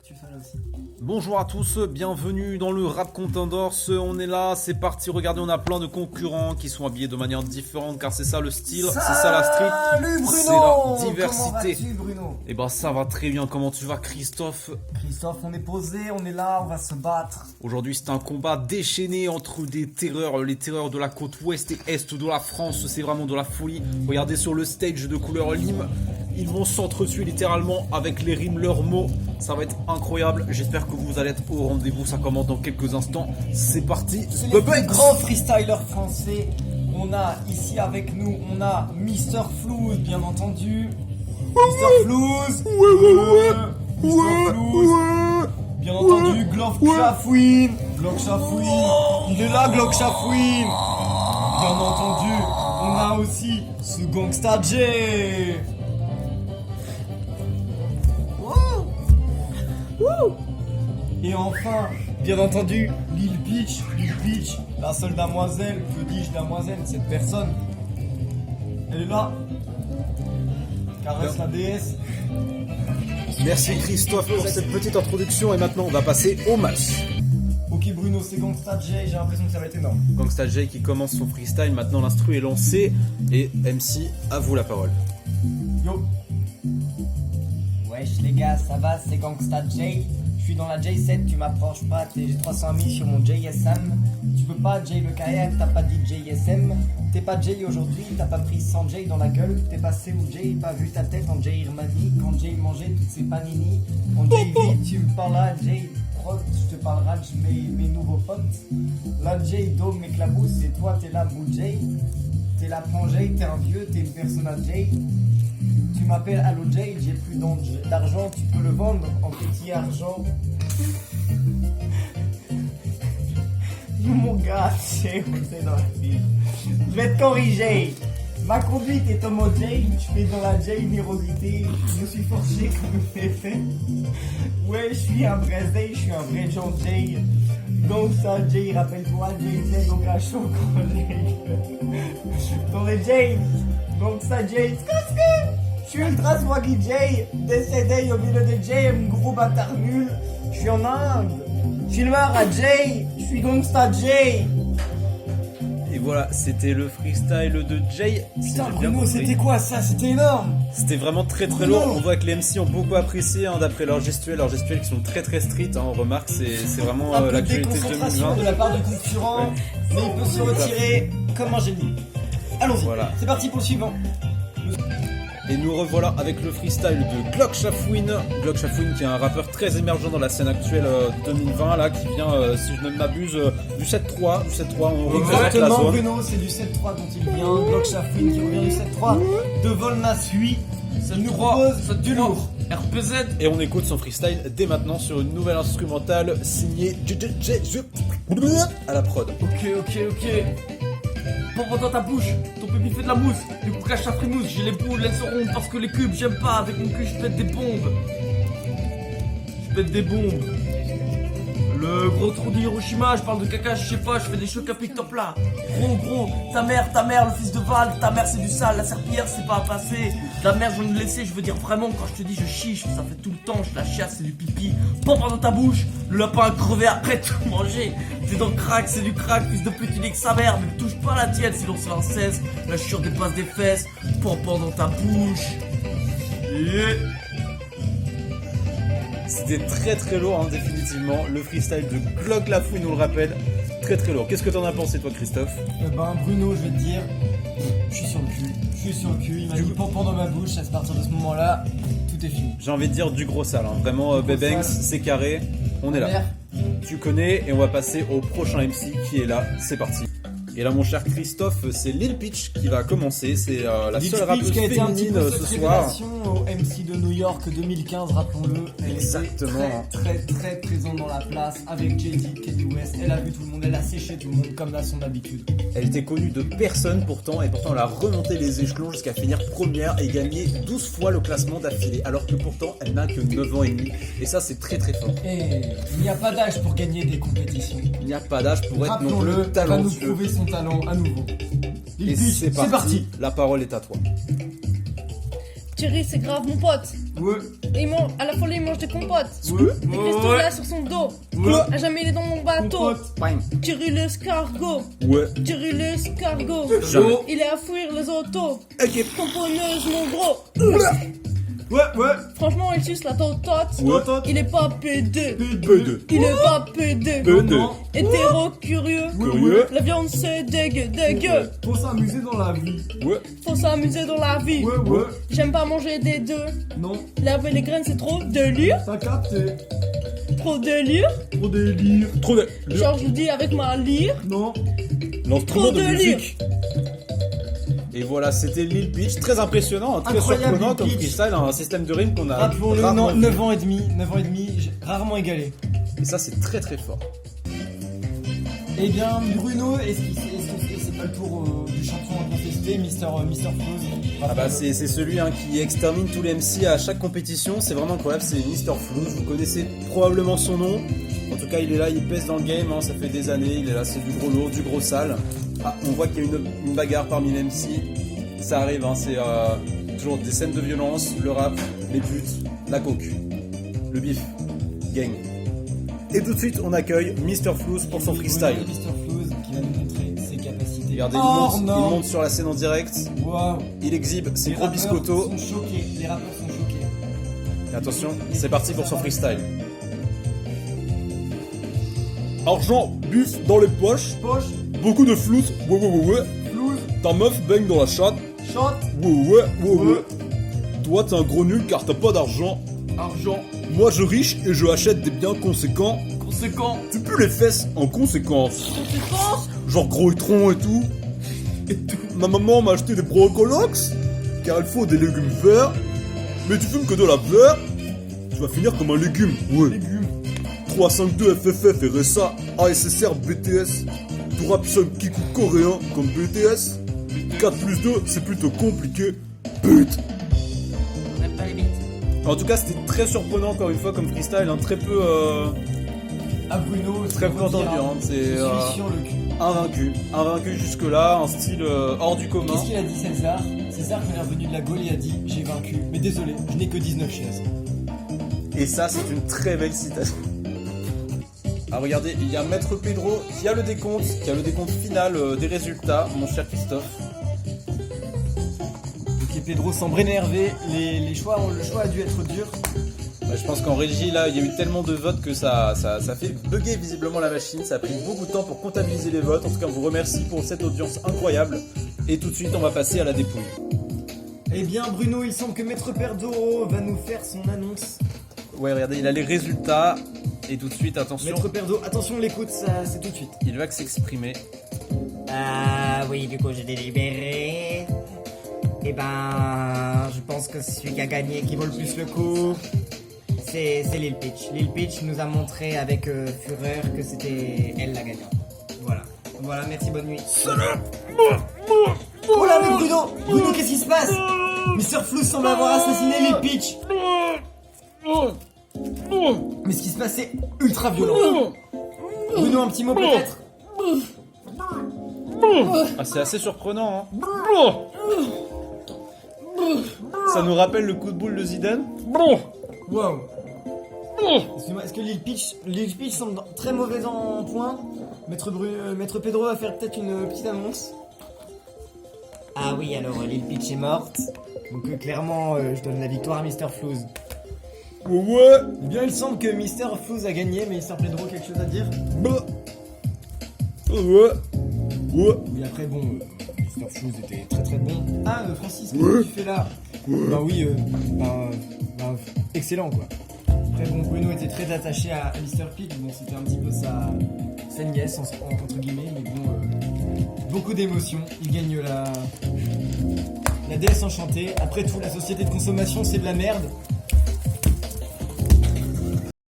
Tu fais là aussi. Bonjour à tous, bienvenue dans le Rap Contenders. On est là, c'est parti. Regardez, on a plein de concurrents qui sont habillés de manière différente car c'est ça le style, c'est ça la street. Salut Bruno, c'est la diversité. Comment vas-tu Bruno? Et bah ça va très bien. Comment tu vas Christophe? Christophe, on est posé, on est là, on va se battre. Aujourd'hui c'est un combat déchaîné entre des terreurs, les terreurs de la côte ouest et est de la France. C'est vraiment de la folie. Regardez sur le stage de couleur lime. Ils vont s'entretuer littéralement avec les rimes, leurs mots. Ça va être incroyable. J'espère que vous allez être au rendez-vous. Ça commence dans quelques instants. C'est parti. C'est les plus grands freestylers français. On a ici avec nous, on a Mister Flouze, bien entendu. Mister Flouze. Mister Flouze. Bien entendu, Glock Chafouine. Glock Chafouine. Il est là, Glock Chafouine. Bien entendu, on a aussi ce Gangsta J. Et enfin, bien entendu, Lil Peach, la seule damoiselle, que dis-je damoiselle, cette personne, elle est là, caresse la déesse. Merci Christophe pour cette petite introduction et maintenant on va passer au match. Ok Bruno, c'est Gangsta J, j'ai l'impression que ça va être énorme. Gangsta J qui commence son freestyle, maintenant l'instru est lancé et MC, à vous la parole. Yo. Wesh les gars, ça va, c'est Gangsta J. Je suis dans la J7, tu m'approches pas, j'ai 300 000 sur mon JSM. Tu peux pas J le kayak, t'as pas dit JSM. T'es pas J aujourd'hui, t'as pas pris 100 J dans la gueule. T'es passé où J, pas vu ta tête en J Irmani. Quand J mangeait toutes ses panini. En J vite, tu me parles à J prod, je te parlerai de mes nouveaux potes. La J dôme m'éclabousse, c'est toi t'es la bout J. T'es la prend J, t'es un vieux, t'es une personne à J. Tu m'appelles Allo J, j'ai plus d'argent, tu peux le vendre en petit argent. Mon gars, c'est dans la ville. Je vais te corriger. Ma conduite est homogène, je fais dans la générosité, je me suis forcé comme une fait. Ouais, je suis un vrai J, je suis un vrai Jean J. Donc ça J, rappelle-toi, J, c'est donc un chaud dans les J. Donc ça J, je suis ultra swaggy J, décédé au milieu des J, un gros bâtard nul. Je suis en Inde, filmeur à J, je suis Gangsta J. Et voilà, c'était le freestyle de Jay. Putain Bruno, c'était quoi ça? C'était énorme. C'était vraiment très lourd. On voit que les MC ont beaucoup apprécié d'après leurs gestuels qui sont très street. On remarque, c'est vraiment l'actualité de 2020. De la part du concurrent, mais il peut se retirer comme un génie. Allons-y, voilà. C'est parti pour le suivant. Et nous revoilà avec le freestyle de Glock Chafouine. Glock Chafouine qui est un rappeur très émergent dans la scène actuelle 2020 là, qui vient, si je ne m'abuse, du 7-3. On représente la Exactement zone. Bruno, c'est du 7-3 dont il vient. Glock Chafouine qui revient du 7-3 de Volnas 8. Il nous propose du lourd. RPZ. Et on écoute son freestyle dès maintenant sur une nouvelle instrumentale signée à la prod. Ok. Pompe dans ta bouche, ton pépé fait de la mousse. Du coup, cache la frimousse, j'ai les boules, elles seront parce que les cubes, j'aime pas. Avec mon cul, je pète des bombes. Le gros trou d'Hiroshima, je parle de caca, je sais pas, je fais des chocs à pic top là. Gros, ta mère, le fils de Val, ta mère c'est du sale, la serpillière c'est pas à passer. La mère je veux me laisser, je veux dire vraiment, quand je te dis je chiche, ça fait tout le temps, je la chiasse, c'est du pipi. Pompe dans ta bouche, le lapin a crevé après tout manger. T'es dans le crack, c'est du crack, fils de pute, tu dis que sa mère, mais touche pas la tienne, sinon c'est un 16. La chure dépasse des fesses, pompe dans ta bouche. Yeah. C'était très lourd définitivement. Le freestyle de Glock Chafouine nous le rappelle. Très lourd. Qu'est-ce que t'en as pensé toi Christophe? Bruno, je vais te dire, je suis sur le cul. Il m'a dit pompon dans ma bouche, à partir de ce moment-là, tout est fini. J'ai envie de dire du gros sale. Vraiment, Bebanks, c'est carré. On est là. Tu connais et on va passer au prochain MC qui est là. C'est parti. Et là mon cher Christophe, c'est Lil Peach qui va commencer, c'est la seule rappeuse féminine ce soir. Au MC de New York 2015, rappelons-le. Elle Exactement. était très présente dans la place avec Jay-Z, Kanye West. Elle a vu tout le monde, elle a séché tout le monde comme à son habitude. Elle était connue de personne pourtant, et pourtant elle a remonté les échelons jusqu'à finir première et gagner 12 fois le classement d'affilée, alors que pourtant elle n'a que 9 ans et demi. Et ça c'est très fort. Et il n'y a pas d'âge pour gagner des compétitions. Il n'y a pas d'âge pour être non plus plus talentueux. Va nous prouver son talent à nouveau. Et c'est parti. La parole est à toi. Thierry, c'est grave mon pote. Ouais. À la folie, il mange des compotes. Ouais. Des cristaux là sur son dos. Ouais. À jamais il est dans mon bateau. Bang. Thierry l'escargot. Ouais. Thierry l'escargot. Jamais. Il est à fuir les autos. Ok. Tamponneuse, mon gros. Ouais. Franchement, il suce la totote. Ouais. Il est pas PD. Peu Il est pas PD. Peu de. Non. Hétéro curieux. Curieux. La viande c'est dégueu. Faut s'amuser dans la vie. Ouais. Faut s'amuser dans la vie. Ouais. J'aime pas manger des deux. Non. L'herbe et les graines c'est trop délire. T'as capté. Trop délire. Trop délire. Trop de. Genre je le dis avec ma lyre. Non. L'instrument de Trop de musique. Et voilà, c'était Lil Peach, très impressionnant, hein, très Incroyable, surprenant Lil comme Peach. freestyle, un système de rime qu'on a Rappelons-le, rarement vu. 9 ans et demi, j'ai rarement égalé. Et ça c'est très très fort. Eh bien, Bruno, est-ce que c'est pas le tour du champion incontesté, Mr. Flows? Ah bah c'est celui hein, qui extermine tous les MC à chaque compétition, c'est vraiment incroyable, c'est Mr. Flows, vous connaissez probablement son nom. En tout cas il est là, il pèse dans le game, hein, ça fait des années, il est là, c'est du gros lourd, du gros sale. Ah, on voit qu'il y a une bagarre parmi les MC, ça arrive, hein, c'est toujours des scènes de violence, le rap, les putes, la coke, le bif, gang. Et tout de suite on accueille Mr. Flows pour son freestyle. Mr. Flows qui va nous montrer ses capacités. Regardez, Oh, il non. monte sur la scène en direct, Waouh. il exhibe ses Les gros rappeurs biscottos. sont choqués. Les rappeurs sont choqués. Et attention, c'est parti pour son freestyle. Argent, bif dans les poches, Poche. beaucoup de flous, ouais. Flouze. Ta meuf baigne dans la chatte, Shot. ouais. Toi t'es un gros nul car t'as pas d'argent. Argent. Moi je riche et je achète des biens conséquents. Conséquent. Tu pues les fesses en conséquence. Conséquence. Genre gros étron et tout. Ma maman m'a acheté des brocolox car il faut des légumes verts. Mais tu fumes que de la verre, tu vas finir comme un légume. Ouais. Légumes. 352 FFF RSA ASSR BTS. Tout rap seul kikou coréen comme BTS. 4 plus 2 c'est plutôt compliqué. Pute. On n'a pas les mythes. En tout cas c'était très surprenant encore une fois comme freestyle, hein, très peu Ah, Bruno, très peu entendu, hein, Je c'est suis sur le cul. invaincu jusque là, un style hors du commun. Qu'est-ce qu'il a dit, César? César, quand il est revenu de la Gaule, il a dit: j'ai vaincu, mais désolé, je n'ai que 19 chaises. Et ça c'est une très belle citation. Ah regardez, il y a Maître Pedro qui a le décompte final des résultats, mon cher Christophe. Ok, Pedro semble énervé, le choix a dû être dur. Bah, je pense qu'en régie là il y a eu tellement de votes que ça fait bugger visiblement la machine, ça a pris beaucoup de temps pour comptabiliser les votes. En tout cas on vous remercie pour cette audience incroyable. Et tout de suite on va passer à la dépouille. Eh bien, Bruno, il semble que Maître Perdo va nous faire son annonce. Ouais regardez, il a les résultats. Et tout de suite attention, Maître Perdo, attention, on l'écoute, ça, c'est tout de suite. il va s'exprimer. Ah oui, du coup j'ai délibéré. Et ben, je pense que celui qui a gagné, qui vaut le plus le coup, c'est Lil Peach. Lil Peach nous a montré avec fureur que c'était elle la gagnante. Voilà. Voilà, merci, bonne nuit. Oh là, mais Bruno, qu'est-ce qui se passe? Mr. Flou semble avoir assassiné Lil Peach. Mais ce qui se passe, c'est ultra violent. Bruno, un petit mot peut-être? Ah, c'est assez surprenant, hein. Ça nous rappelle le coup de boule de Zidane. Wow. Excuse-moi, est-ce que Lil Peach semble très mauvais en point? Maître Pedro va faire peut-être une petite annonce. Ah oui, alors Lil Peach est morte. Donc clairement, je donne la victoire à Mr. Flouz. Ouais. Eh bien, il semble que Mr. Flouz a gagné, mais Mr. Pedro, quelque chose à dire? Ouais. Oui, après, bon, Mr. Flouz était très très bon. Ah, Francis, qu'est-ce que tu fais là? Bah oui, excellent quoi. Après, bon, Bruno était très attaché à Mr. Peach, bon, c'était un petit peu sa nièce, entre guillemets, mais bon, beaucoup d'émotions. Il gagne la déesse enchantée. Après tout, la société de consommation, c'est de la merde.